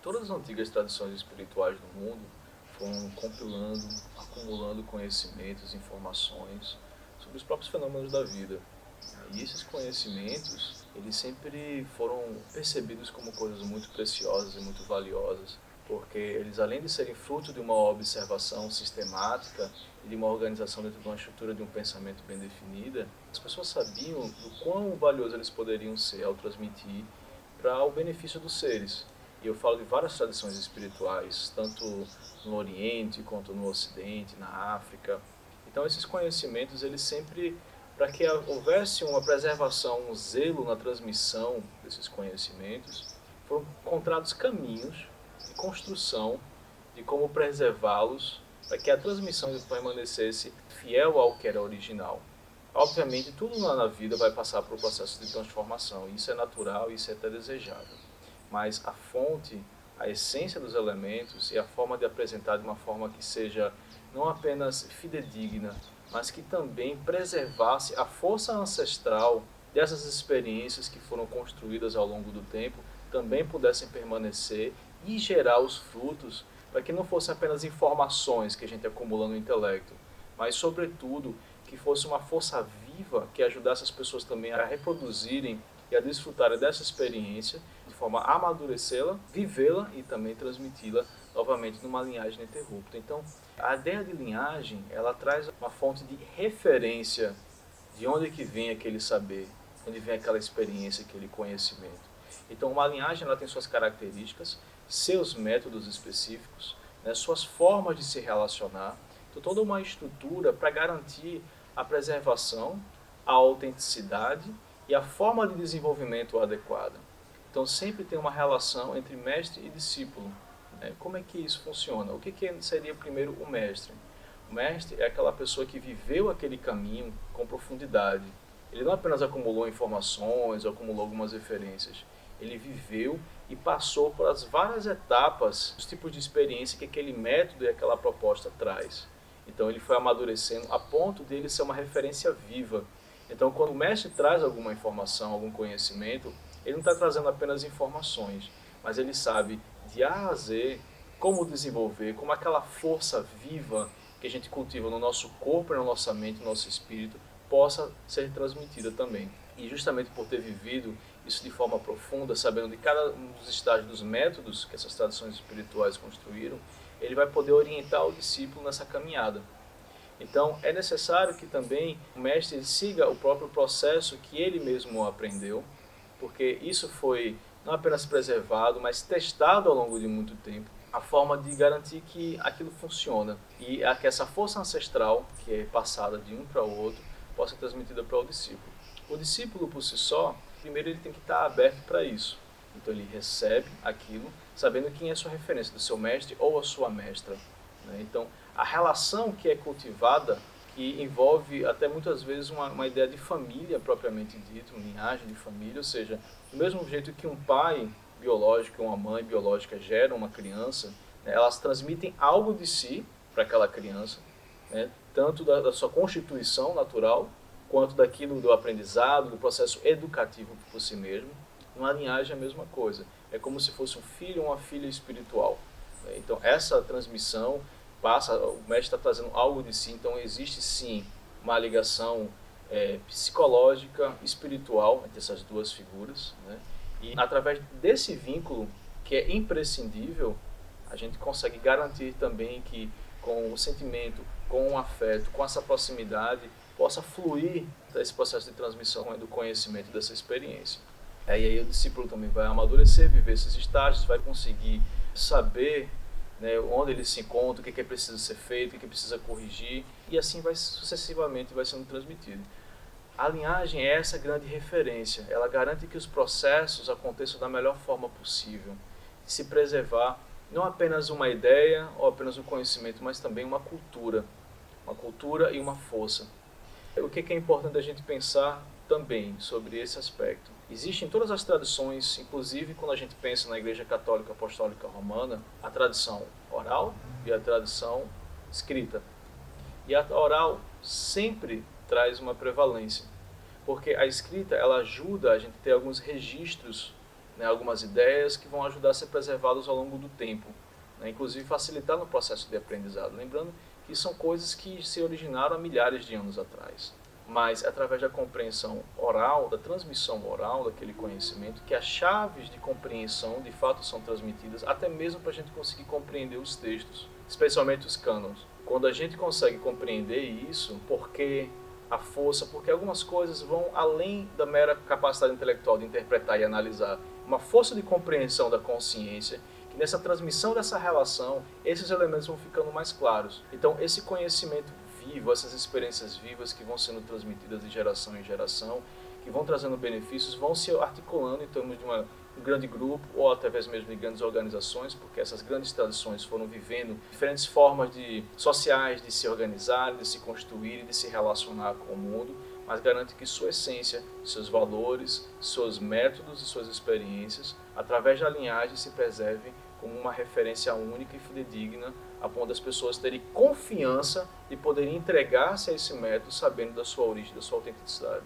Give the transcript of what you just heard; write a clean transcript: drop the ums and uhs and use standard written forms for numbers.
Todas as antigas tradições espirituais do mundo foram compilando, acumulando conhecimentos, informações sobre os próprios fenômenos da vida. E esses conhecimentos, eles sempre foram percebidos como coisas muito preciosas e muito valiosas, porque eles, além de serem fruto de uma observação sistemática e de uma organização dentro de uma estrutura de um pensamento bem definida, as pessoas sabiam do quão valioso eles poderiam ser ao transmitir para o benefício dos seres. E eu falo de várias tradições espirituais, tanto no Oriente quanto no Ocidente, na África. Então esses conhecimentos, eles sempre, para que houvesse uma preservação, um zelo na transmissão desses conhecimentos, foram encontrados caminhos de construção de como preservá-los para que a transmissão permanecesse fiel ao que era original. Obviamente, tudo na vida vai passar por um processo de transformação, isso é natural, isso é até desejável. Mas a fonte, a essência dos elementos e a forma de apresentar de uma forma que seja não apenas fidedigna, mas que também preservasse a força ancestral dessas experiências que foram construídas ao longo do tempo, também pudessem permanecer e gerar os frutos, para que não fossem apenas informações que a gente acumula no intelecto, mas, sobretudo, que fosse uma força viva que ajudasse as pessoas também a reproduzirem e a desfrutarem dessa experiência, de forma a amadurecê-la, vivê-la e também transmiti-la novamente numa linhagem ininterrupta. Então, a ideia de linhagem, ela traz uma fonte de referência de onde que vem aquele saber, onde vem aquela experiência, aquele conhecimento. Então, uma linhagem, ela tem suas características, seus métodos específicos, né, suas formas de se relacionar, então toda uma estrutura para garantir a preservação, a autenticidade e a forma de desenvolvimento adequada. Então sempre tem uma relação entre mestre e discípulo. Né? Como é que isso funciona? O que seria primeiro o mestre? O mestre é aquela pessoa que viveu aquele caminho com profundidade. Ele não apenas acumulou informações ou acumulou algumas referências. Ele viveu e passou por as várias etapas, os tipos de experiência que aquele método e aquela proposta traz. Então ele foi amadurecendo a ponto de ele ser uma referência viva. Então quando o mestre traz alguma informação, algum conhecimento, ele não está trazendo apenas informações, mas ele sabe de A a Z como desenvolver, como aquela força viva que a gente cultiva no nosso corpo, na nossa mente, no nosso espírito, possa ser transmitida também. E justamente por ter vivido isso de forma profunda, sabendo de cada um dos estágios dos métodos que essas tradições espirituais construíram, ele vai poder orientar o discípulo nessa caminhada. Então, é necessário que também o mestre siga o próprio processo que ele mesmo aprendeu, porque isso foi não apenas preservado, mas testado ao longo de muito tempo, a forma de garantir que aquilo funciona e que essa força ancestral, que é passada de um para o outro, possa ser transmitida para o discípulo. O discípulo, por si só, primeiro ele tem que estar aberto para isso. Então ele recebe aquilo, sabendo quem é a sua referência, do seu mestre ou a sua mestra. Né? Então, a relação que é cultivada, que envolve até muitas vezes uma ideia de família propriamente dita, uma linhagem de família, ou seja, do mesmo jeito que um pai biológico e uma mãe biológica geram uma criança, né, elas transmitem algo de si para aquela criança, né, tanto da sua constituição natural, quanto daquilo do aprendizado, do processo educativo por si mesmo. Uma linhagem é a mesma coisa, é como se fosse um filho ou uma filha espiritual. Né? Então essa transmissão passa, o mestre está trazendo algo de si, então existe sim uma ligação psicológica, espiritual entre essas duas figuras, né? E através desse vínculo que é imprescindível, a gente consegue garantir também que com o sentimento, com o afeto, com essa proximidade, possa fluir esse processo de transmissão do conhecimento dessa experiência. E aí o discípulo também vai amadurecer, viver esses estágios, vai conseguir saber, né, onde ele se encontra, o que é preciso ser feito, o que é precisa corrigir, e assim vai sucessivamente vai sendo transmitido. A linhagem é essa grande referência, ela garante que os processos aconteçam da melhor forma possível, de se preservar não apenas uma ideia ou apenas um conhecimento, mas também uma cultura e uma força. O que é importante a gente pensar também sobre esse aspecto? Existem todas as tradições, inclusive quando a gente pensa na Igreja Católica Apostólica Romana, a tradição oral e a tradição escrita. E a oral sempre traz uma prevalência, porque a escrita ela ajuda a gente a ter alguns registros né, algumas ideias que vão ajudar a ser preservadas ao longo do tempo, né, inclusive facilitar no processo de aprendizado. Lembrando que são coisas que se originaram há milhares de anos atrás, mas é através da compreensão oral, da transmissão oral daquele conhecimento, que as chaves de compreensão de fato são transmitidas, até mesmo para a gente conseguir compreender os textos, especialmente os cânons. Quando a gente consegue compreender isso, porque a força, porque algumas coisas vão além da mera capacidade intelectual de interpretar e analisar, uma força de compreensão da consciência, que nessa transmissão dessa relação, esses elementos vão ficando mais claros. Então, esse conhecimento vivo, essas experiências vivas que vão sendo transmitidas de geração em geração, que vão trazendo benefícios, vão se articulando em termos de um grande grupo ou até mesmo de grandes organizações, porque essas grandes tradições foram vivendo diferentes formas sociais de se organizar, de se construir e de se relacionar com o mundo, mas garante que sua essência, seus valores, seus métodos e suas experiências, através da linhagem, se preservem como uma referência única e fidedigna, a ponto das pessoas terem confiança de poderem entregar-se a esse método sabendo da sua origem, da sua autenticidade.